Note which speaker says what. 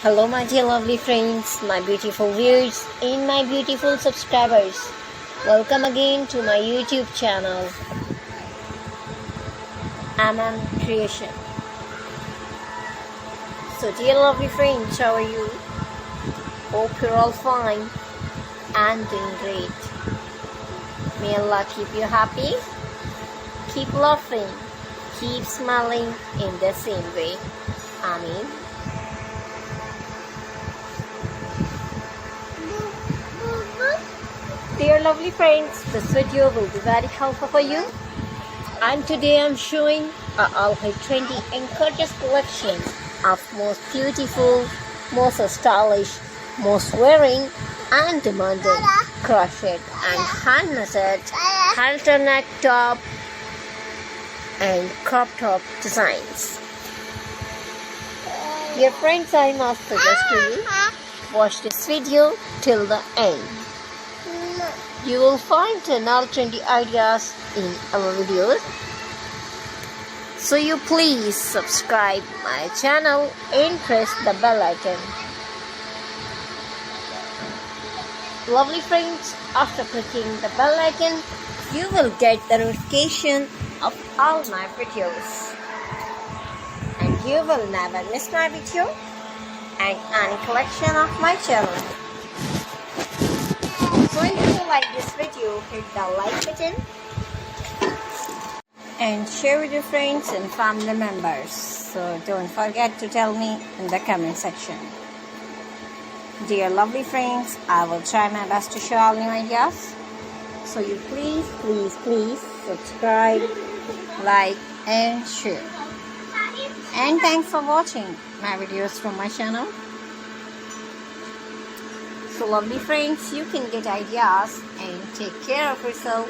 Speaker 1: Hello my dear lovely friends, my beautiful viewers and my beautiful subscribers. Welcome again to my YouTube channel, Creation. So dear lovely friends, how are you? Hope you're all fine and doing great. May Allah keep you happy, keep laughing, keep smiling in the same way. Ameen. Dear lovely friends, this video will be very helpful for you, and today I'm showing a all-high trendy and gorgeous collection of most beautiful, most stylish, most wearing and demanding crochet and hand knitted halter neck top and crop top designs. Dear friends, I must suggest to you, watch this video till the end. You will find all trendy ideas in our videos. So you please subscribe my channel and press the bell icon. Lovely friends, after clicking the bell icon, you will get the notification of all my videos. And you will never miss my video and any collection of my channel. So if you like this video, hit the like button and share with your friends and family members. So don't forget to tell me in the comment section. Dear lovely friends, I will try my best to show all new ideas. So you please subscribe, like and share. And thanks for watching my videos from my channel. So lovely friends, you can get ideas and take care of yourself.